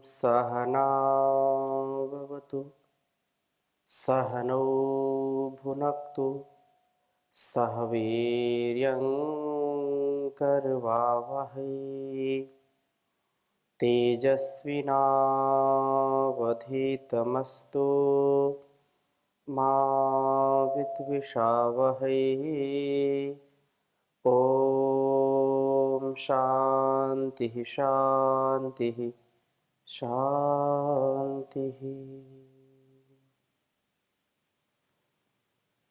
सहनाववतु सहनौ भुनक्तु सह वीर्यं करवावहै तेजस्विनावधीतमस्तु मा विद्विषावहै। ओम शांति शांति शांति।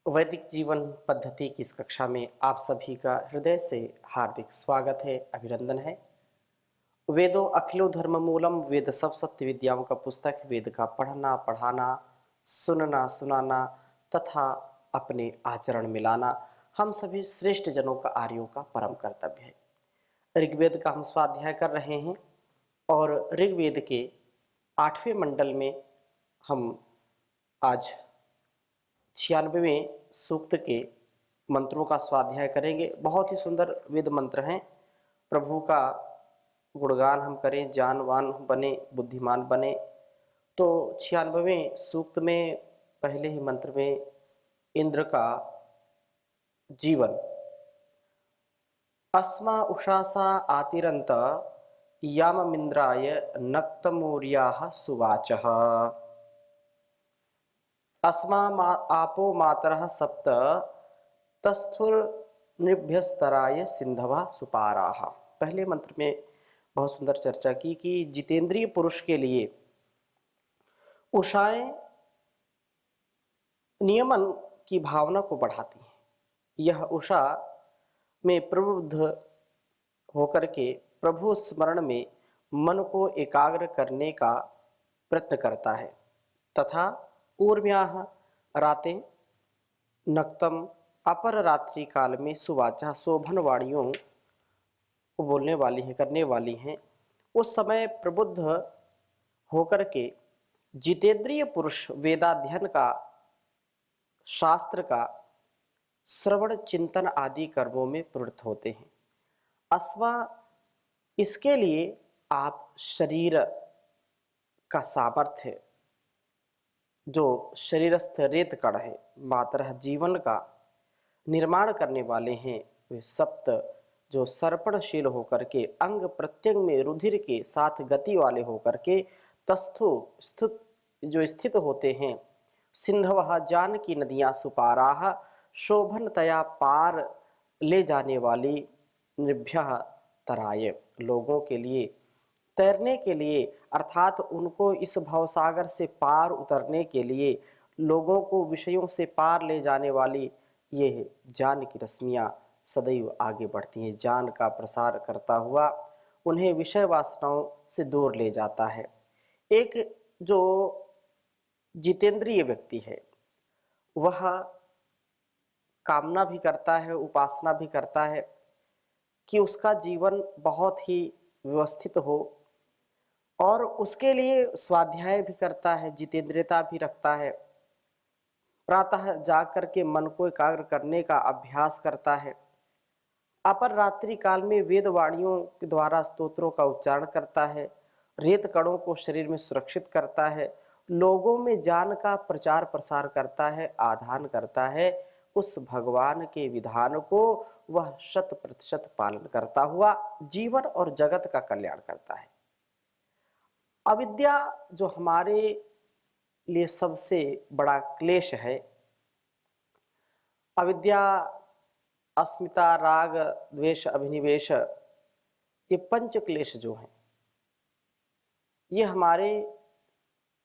वैदिक जीवन पद्धति की इस कक्षा में आप सभी का हृदय से हार्दिक स्वागत है, अभिनंदन है। वेदों अखिलो धर्म मूलम, वेद सब सत्य विद्याओं का पुस्तक। वेद का पढ़ना पढ़ाना, सुनना सुनाना तथा अपने आचरण में लाना हम सभी श्रेष्ठ जनों का, आर्यों का परम कर्तव्य है। ऋग्वेद का हम स्वाध्याय कर रहे हैं और ऋग्वेद के 8वें मंडल में हम आज 96वें सूक्त के मंत्रों का स्वाध्याय करेंगे। बहुत ही सुंदर वेद मंत्र हैं। प्रभु का गुणगान हम करें, जानवान बने, बुद्धिमान बने। तो 96वें सूक्त में पहले ही मंत्र में इंद्र का जीवन, अस्मा उषासा आतिरंत याममिंद्राय नक्तमूर्याः सुवाचः अस्मा आपो मातरः सप्त तस्थुर्निभ्यस्तराय सिंधवा सुपाराः। पहले मंत्र में बहुत सुंदर चर्चा की कि जितेंद्रिय पुरुष के लिए उषाएं नियमन की भावना को बढ़ाती हैं। यह उषा में प्रबुद्ध होकर के प्रभु स्मरण में मन को एकाग्र करने का प्रयत्न करता है तथा ऊर्म्याः रातें नक्तम, अपर रात्रि काल में सुवाचा, शोभन वाणियों को बोलने वाली है, करने वाली हैं। उस समय प्रबुद्ध होकर के जितेंद्रिय पुरुष वेदाध्ययन का, शास्त्र का श्रवण चिंतन आदि कर्मों में प्रवृत्त होते हैं। अश्वा, इसके लिए आप शरीर का सामर्थ्य, जो शरीरस्थ रेत कण है, मातरः जीवन का निर्माण करने वाले हैं, वे सप्त जो सर्पणशील होकर के अंग प्रत्यंग में रुधिर के साथ गति वाले होकर के तस्थु स्थित जो स्थित होते हैं, सिंधवः जान की नदियां, सुपाराः शोभनतया पार ले जाने वाली, निभ्यः तराय लोगों के लिए, तैरने के लिए अर्थात उनको इस भवसागर से पार उतरने के लिए, लोगों को विषयों से पार ले जाने वाली ये ज्ञान की रश्मियाँ सदैव आगे बढ़ती हैं। ज्ञान का प्रसार करता हुआ उन्हें विषय वासनाओं से दूर ले जाता है। एक जो जितेंद्रिय व्यक्ति है वह कामना भी करता है, उपासना भी करता है कि उसका जीवन बहुत ही व्यवस्थित हो और उसके लिए स्वाध्याय भी करता है, जितेंद्रियता भी रखता है, प्रातः जाग करके मन को एकाग्र करने का अभ्यास करता है, अपर रात्रि काल में वेद वाणियों के द्वारा स्तोत्रों का उच्चारण करता है, रेत कणों को शरीर में सुरक्षित करता है, लोगों में ज्ञान का प्रचार प्रसार करता है, आधान करता है। उस भगवान के विधान को वह 100% पालन करता हुआ जीवन और जगत का कल्याण करता है। अविद्या जो हमारे लिए सबसे बड़ा क्लेश है, अविद्या, अस्मिता, राग, द्वेष, अभिनिवेश, ये पंच क्लेश जो हैं, ये हमारे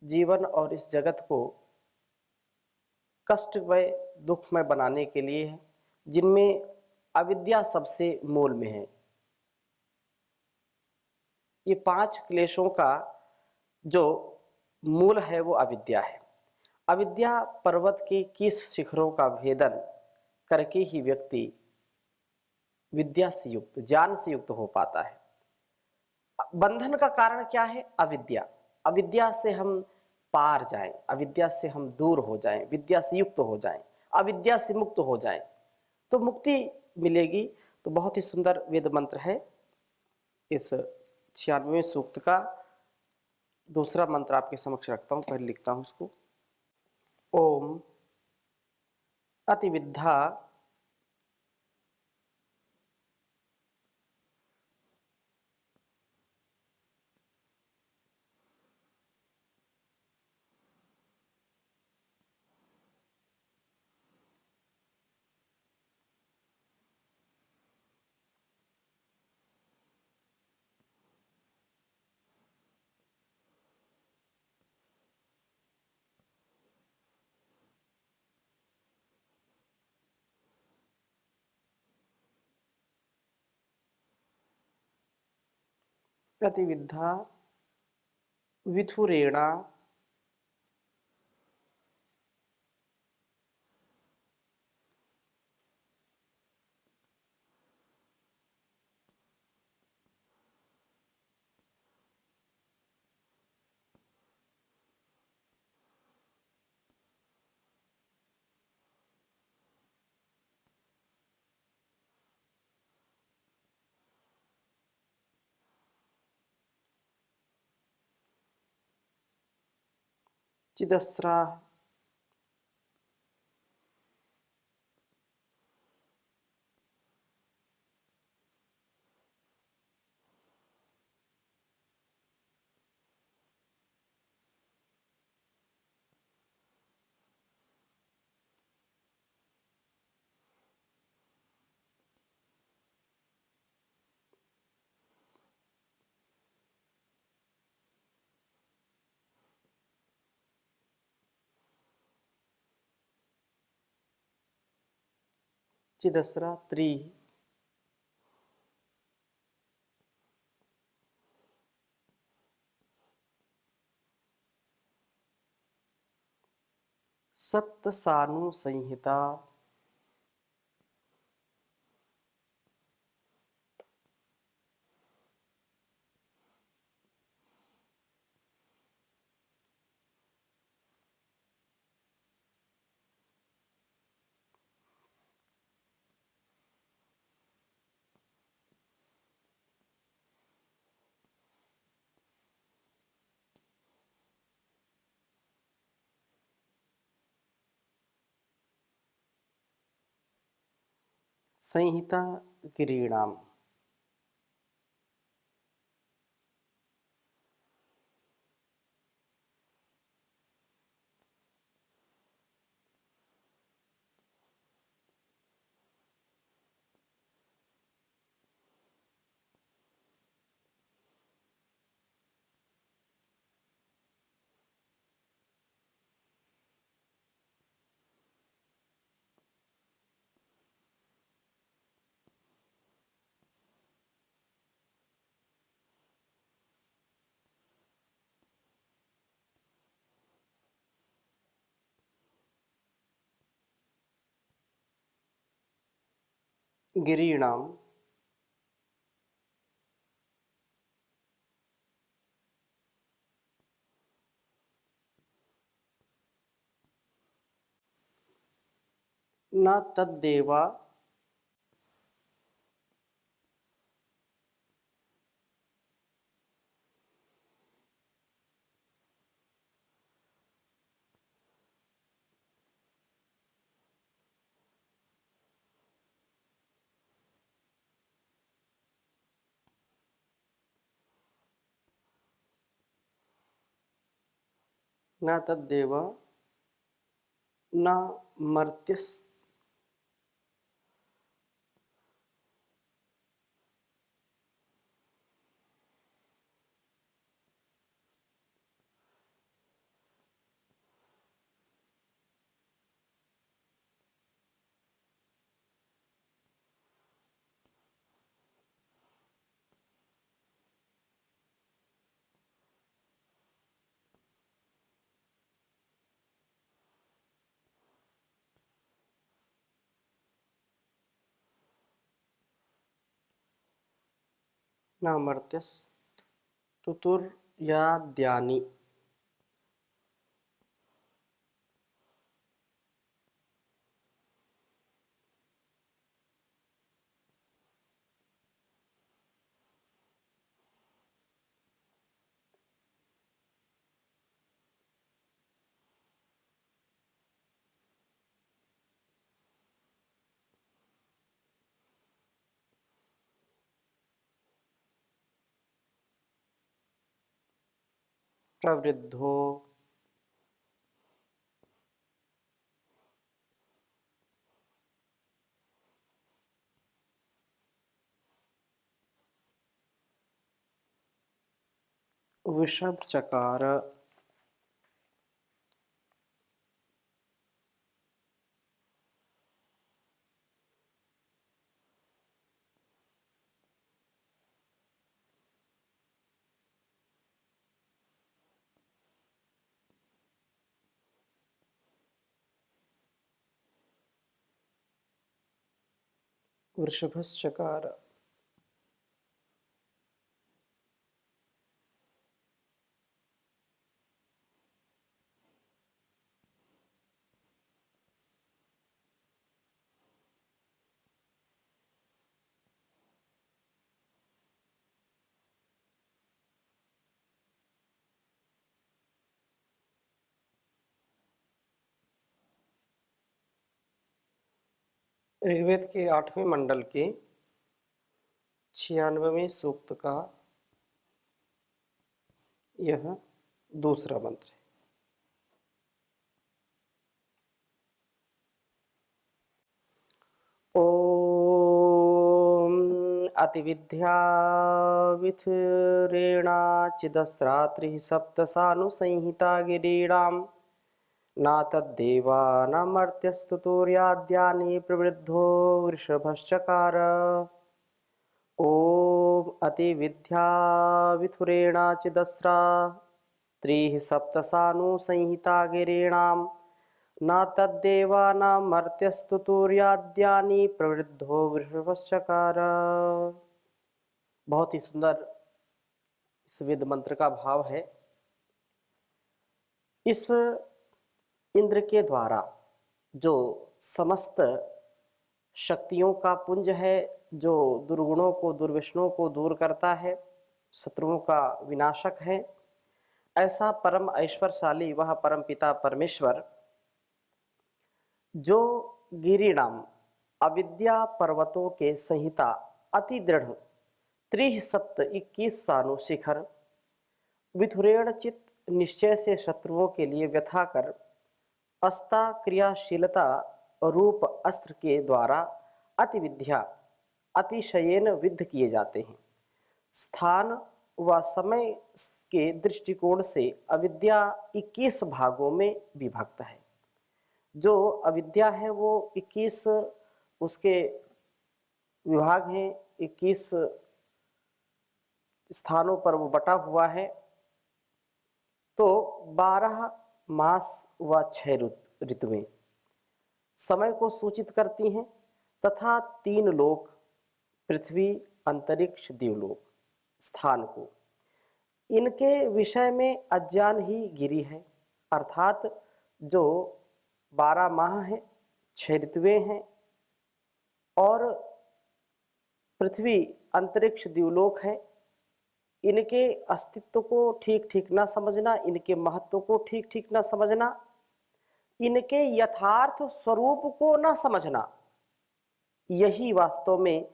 जीवन और इस जगत को कष्टमय, दुखमय बनाने के लिए है, जिनमें अविद्या सबसे मूल में है। ये 5 क्लेशों का जो मूल है वो अविद्या है। अविद्या पर्वत के किस शिखरों का भेदन करके ही व्यक्ति विद्या से युक्त, ज्ञान से युक्त हो पाता है। बंधन का कारण क्या है? अविद्या। अविद्या से हम पार जाएं, अविद्या से हम दूर हो जाएं, विद्या से युक्त हो जाएं, अविद्या से मुक्त हो जाएं तो मुक्ति मिलेगी। तो बहुत ही सुंदर वेद मंत्र है इस 96वें सूक्त का, दूसरा मंत्र आपके समक्ष रखता हूँ, पहले लिखता हूँ उसको। ओम अतिविद्या अतिविद्या विथुरेणा चिदस्रा चिदस्रा त्रि सप्तसानु संहिता संहिता गिरीणाम। गिरीणाम न तद्देवा न तद्देव न मर्त्यस् न मर्त्यस् तुतुर्याद्यानि। प्रवृद्धो विषम चकार वृषभश्चकार। ऋग्वेद के 8वें मंडल के 96वें सूक्त का यह दूसरा मंत्र है। ओम अतिविद्या विथुरेणाचिदस्रात्रिः सप्तसानुसंहिता गिरीणाम् न तद्देवा न मर्त्यस्तुतुर्याद्यानि प्रवृद्धो वृषभश्चकार। ओम अतिविद्या विथुरेणाचिदस्रा त्रिः सप्तसानुसंहिता गिरीणाम् न तद्देवा न मर्त्यस्तुतुर्याद्यानि प्रवृद्धो वृषभश्चकार। बहुत ही सुंदर इस वेद मंत्र का भाव है। इस इंद्र के द्वारा जो समस्त शक्तियों का पुंज है, जो दुर्गुणों को दुर्व्यसनों को दूर करता है, शत्रुओं का विनाशक है, ऐसा परम ऐश्वर्यशाली वह परम पिता परमेश्वर जो गिरिणाम अविद्या पर्वतों के संहिता अति दृढ़ 21 सानु शिखर विथुरेण चित निश्चय से शत्रुओं के लिए व्यथा कर अस्ता क्रियाशीलता रूप अस्त्र के द्वारा अति विद्या अतिशयेन विद्ध किए जाते हैं। स्थान व समय के दृष्टिकोण से अविद्या 21 भागों में विभक्त है। जो अविद्या है वो 21 उसके विभाग हैं, 21 स्थानों पर वो बटा हुआ है। तो 12 मास व 6 ऋतुएं समय को सूचित करती हैं तथा 3 लोक पृथ्वी अंतरिक्ष दिवलोक स्थान को, इनके विषय में अज्ञान ही गिरी है। अर्थात जो 12 माह हैं, 6 ऋतुएं हैं और पृथ्वी अंतरिक्ष दिवलोक है, इनके अस्तित्व को ठीक ठीक ना समझना, इनके महत्व को ठीक ठीक ना समझना, इनके यथार्थ स्वरूप को ना समझना, यही वास्तव में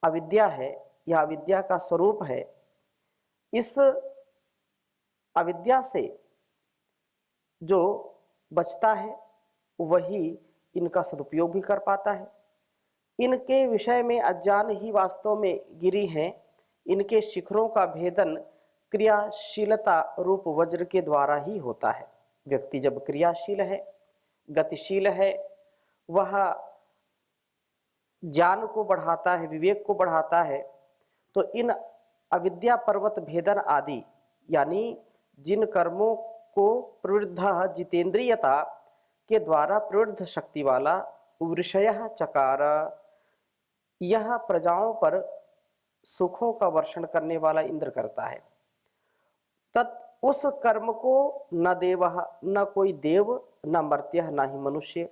अविद्या है। यह अविद्या का स्वरूप है। इस अविद्या से जो बचता है वही इनका सदुपयोग भी कर पाता है। इनके विषय में अज्ञान ही वास्तव में गिरी है। इनके शिखरों का भेदन क्रियाशीलता रूप वज्र के द्वारा ही होता है। व्यक्ति जब क्रियाशील है, गतिशील है, वह ज्ञान को बढ़ाता है, विवेक को बढ़ाता है, तो इन अविद्या पर्वत भेदन आदि यानी जिन कर्मों को प्रवृद्ध जितेंद्रियता के द्वारा प्रवृद्ध शक्ति वाला वृषयः चकार, यह प्रजाओं पर सुखों का वर्षण करने वाला इंद्र करता है। तत् उस कर्म को न देवः, न कोई देव, न मर्त्यः, न ही मनुष्य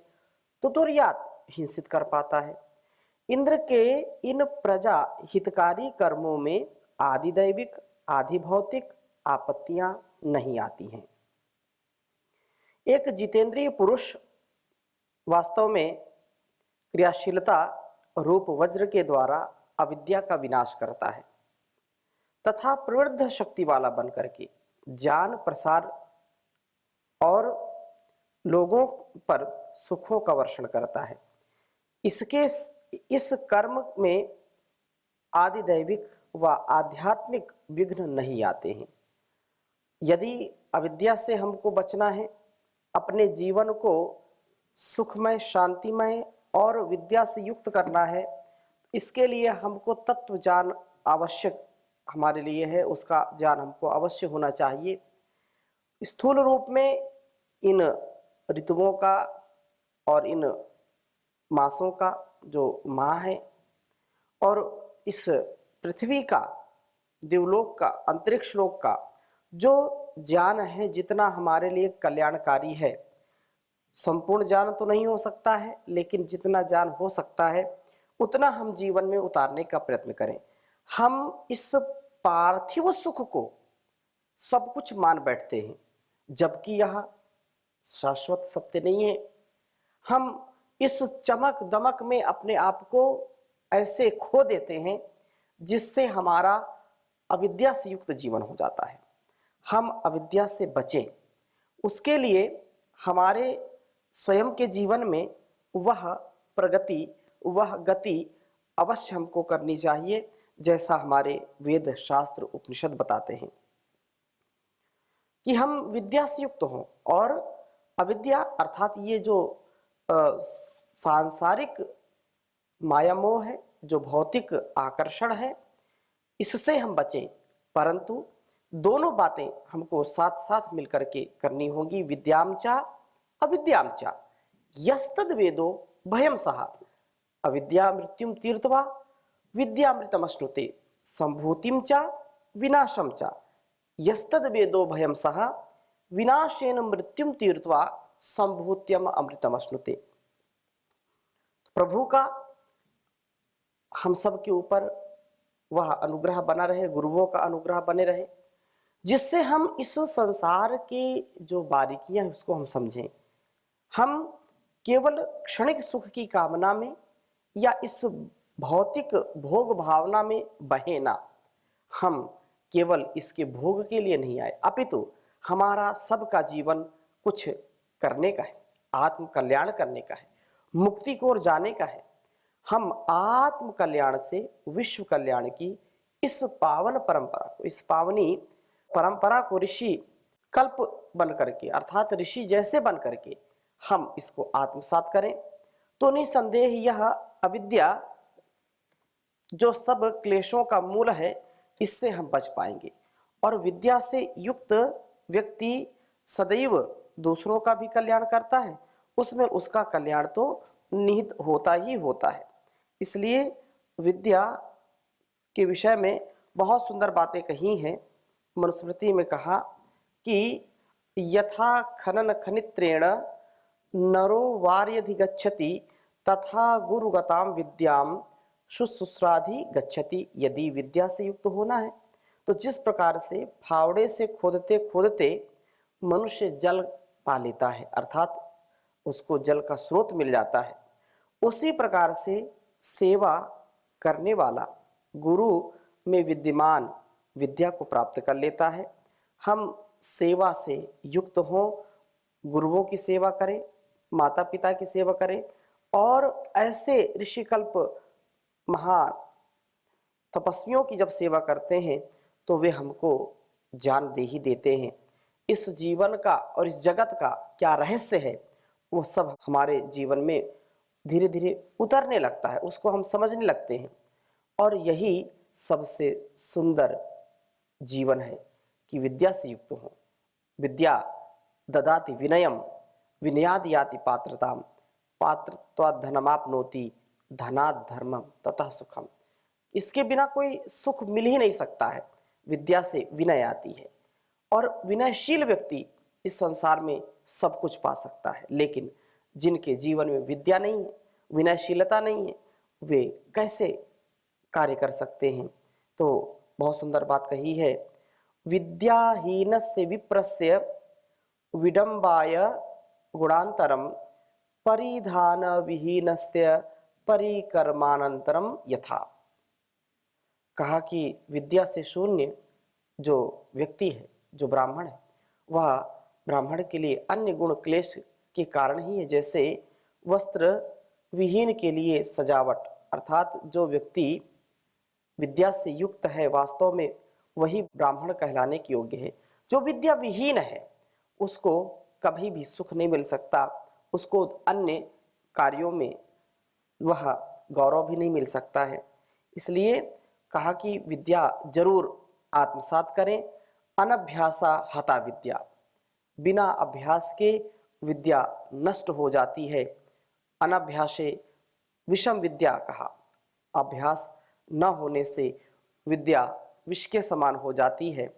तुतुर्यात हिंसित कर पाता है। इंद्र के इन प्रजा हितकारी कर्मों में आदि दैविक आदि भौतिक आपत्तियां नहीं आती हैं। एक जितेंद्रिय पुरुष वास्तव में क्रियाशीलता रूप वज्र के द्वारा अविद्या का विनाश करता है तथा प्रवृद्ध शक्ति वाला बन करके ज्ञान प्रसार और लोगों पर सुखों का वर्षण करता है। इसके इस कर्म में आदि दैविक व आध्यात्मिक विघ्न नहीं आते हैं। यदि अविद्या से हमको बचना है, अपने जीवन को सुखमय, शांतिमय और विद्या से युक्त करना है, इसके लिए हमको तत्व ज्ञान आवश्यक हमारे लिए है, उसका ज्ञान हमको अवश्य होना चाहिए। स्थूल रूप में इन ऋतुओं का और इन मासों का जो माह है और इस पृथ्वी का, देवलोक का, अंतरिक्ष लोक का जो ज्ञान है, जितना हमारे लिए कल्याणकारी है, संपूर्ण ज्ञान तो नहीं हो सकता है, लेकिन जितना ज्ञान हो सकता है उतना हम जीवन में उतारने का प्रयत्न करें। हम इस पार्थिव सुख को सब कुछ मान बैठते हैं, जबकि यह शाश्वत सत्य नहीं है। हम इस चमक दमक में अपने आप को ऐसे खो देते हैं जिससे हमारा अविद्या से युक्त जीवन हो जाता है। हम अविद्या से बचें, उसके लिए हमारे स्वयं के जीवन में वह प्रगति, वह गति अवश्य हमको करनी चाहिए, जैसा हमारे वेद शास्त्र उपनिषद बताते हैं कि हम विद्या से युक्त हों। और अविद्या अर्थात ये जो सांसारिक माया मोह है, जो भौतिक आकर्षण है, इससे हम बचें। परंतु दोनों बातें हमको साथ साथ मिलकर के करनी होगी। विद्याम चा अविद्याम चा यस्तद वेदो भयम सहा, अविद्या मृत्युम तीर्थवा विद्यामृतमश्नुते संभूतिम चा विनाशम चा यस्तद वेदो भयम सहा विनाशेन मृत्युम तीर्थवा संभूत्यम अमृतमश्नुते। प्रभु का हम सब के ऊपर वह अनुग्रह बना रहे, गुरुओं का अनुग्रह बने रहे, जिससे हम इस संसार की जो बारीकियां हैं उसको हम समझें। हम केवल क्षणिक सुख की कामना में या इस भौतिक भोग भावना में बहे ना। हम केवल इसके भोग के लिए नहीं आए, अपितु हमारा सबका जीवन कुछ करने का है, आत्म कल्याण करने का है, मुक्ति की ओर जाने का है। हम आत्म कल्याण से विश्व कल्याण की इस पावन परंपरा को, इस पावनी परंपरा को ऋषि कल्प बन करके, अर्थात ऋषि जैसे बन करके हम इसको आत्मसात करें, तो निसंदेह यह अविद्या जो सब क्लेशों का मूल है, इससे हम बच पाएंगे। और विद्या से युक्त व्यक्ति सदैव दूसरों का भी कल्याण करता है, उसमें उसका कल्याण तो निहित होता ही होता है। इसलिए विद्या के विषय में बहुत सुंदर बातें कही हैं। मनुस्मृति में कहा कि यथा खनन खनित्रेण नरो वार्यधिगच्छति तथा गुरुगताम विद्याम शुश्रूषाधि गच्छति। यदि विद्या से युक्त होना है तो जिस प्रकार से फावड़े से खोदते खोदते मनुष्य जल पा लेता है, अर्थात उसको जल का स्रोत मिल जाता है, उसी प्रकार से सेवा करने वाला गुरु में विद्यमान विद्या को प्राप्त कर लेता है। हम सेवा से युक्त हों, गुरुओं की सेवा करें, माता पिता की सेवा करें, और ऐसे ऋषिकल्प महान तपस्वियों की जब सेवा करते हैं तो वे हमको ज्ञान दे ही देते हैं। इस जीवन का और इस जगत का क्या रहस्य है, वो सब हमारे जीवन में धीरे धीरे उतरने लगता है, उसको हम समझने लगते हैं। और यही सबसे सुंदर जीवन है कि विद्या से युक्त हो। विद्या ददाति विनयम विनयाद याति पात्रताम पात्रत्वात् धनमाप्नोति धनात् धर्मम ततः सुखम। इसके बिना कोई सुख मिल ही नहीं सकता है। विद्या से विनय आती है और विनयशील व्यक्ति इस संसार में सब कुछ पा सकता है। लेकिन जिनके जीवन में विद्या नहीं है, विनयशीलता नहीं है, वे कैसे कार्य कर सकते हैं। तो बहुत सुंदर बात कही है, विद्याहीनस्य विप्रस्य विडम्बाय गुणांतरम परिधान विहीनस्य परिकर्मानंतरम यथा। कहा कि विद्या से शून्य जो व्यक्ति है, जो ब्राह्मण है वह ब्राह्मण के लिए अन्य गुण क्लेश के कारण ही है। जैसे वस्त्र विहीन के लिए सजावट, अर्थात जो व्यक्ति विद्या से युक्त है वास्तव में वही ब्राह्मण कहलाने के योग्य है। जो विद्या विहीन है उसको कभी भी सुख नहीं मिल सकता, उसको अन्य कार्यों में वह गौरव भी नहीं मिल सकता है। इसलिए कहा कि विद्या जरूर आत्मसात करें। अनभ्यासा हता विद्या, बिना अभ्यास के विद्या नष्ट हो जाती है। अनभ्यासे विषम विद्या कहा, अभ्यास न होने से विद्या विष के समान हो जाती है।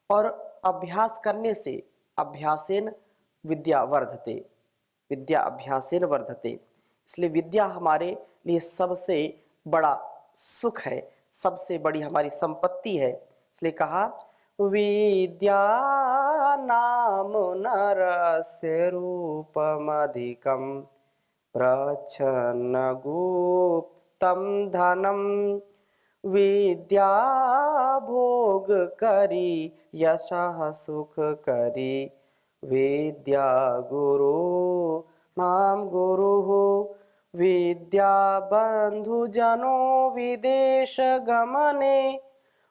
और अभ्यास करने से अभ्यासेन विद्या वर्धते, विद्या अभ्यासेन वर्धते। इसलिए विद्या हमारे लिए सबसे बड़ा सुख है, सबसे बड़ी हमारी संपत्ति है। इसलिए कहा विद्या नाम नरस्य रूपमधिकं प्रच्छन्न गुप्तं धनम। विद्या भोग करी यशः सुख करी, विद्या गुरु नाम गुरु। विद्या बंधु जनो विदेश गमने,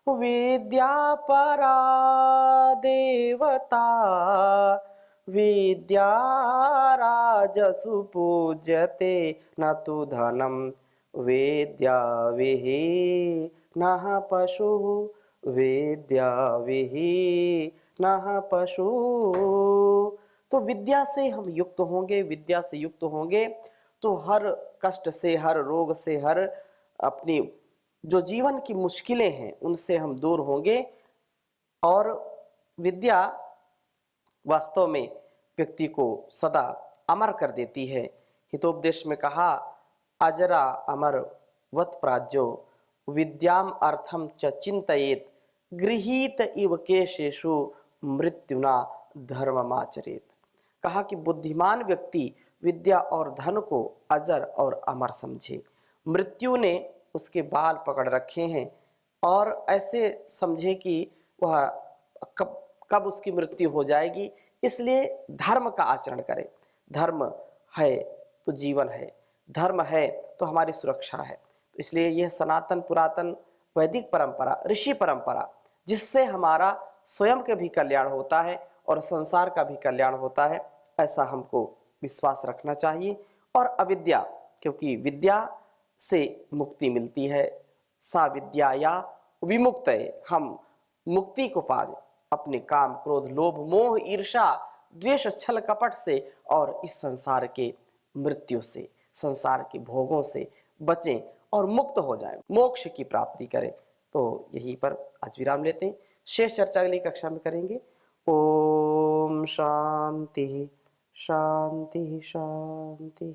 विद्या परा देवता। विद्या राजसु पूज्यते न तु धनम, विद्या विहीनः पशुः, विद्या विहीनः पशुः। तो विद्या से हम युक्त होंगे, विद्या से युक्त होंगे तो हर कष्ट से, हर रोग से, हर अपनी जो जीवन की मुश्किलें हैं उनसे हम दूर होंगे। और विद्या वास्तव में व्यक्ति को सदा अमर कर देती है। हितोपदेश में कहा अजरा अमर वत प्राज्यो, विद्याम अर्थम च चिंतयेत, गृहीत इव केशेषु मृत्युना धर्ममाचरेत। कहा कि बुद्धिमान व्यक्ति विद्या और धन को अजर और अमर समझे। मृत्यु ने उसके बाल पकड़ रखे हैं और ऐसे समझे कि वह कब उसकी मृत्यु हो जाएगी, इसलिए धर्म का आचरण करे। धर्म है तो जीवन है, धर्म है तो हमारी सुरक्षा है। तो इसलिए यह सनातन पुरातन वैदिक परंपरा, ऋषि परंपरा, जिससे हमारा स्वयं के भी कल्याण होता है और संसार का भी कल्याण होता है, ऐसा हमको विश्वास रखना चाहिए। और अविद्या, क्योंकि विद्या से मुक्ति मिलती है, सा विद्या या विमुक्त है, हम मुक्ति को पाए अपने काम क्रोध लोभ मोह ईर्षा द्वेष छल कपट से और इस संसार के मृत्यु से, संसार के भोगों से बचें और मुक्त हो जाएं, मोक्ष की प्राप्ति करें। तो यहीं पर आज विराम लेते हैं, शेष चर्चा अगली कक्षा में करेंगे। ओम शांति शांति शांति।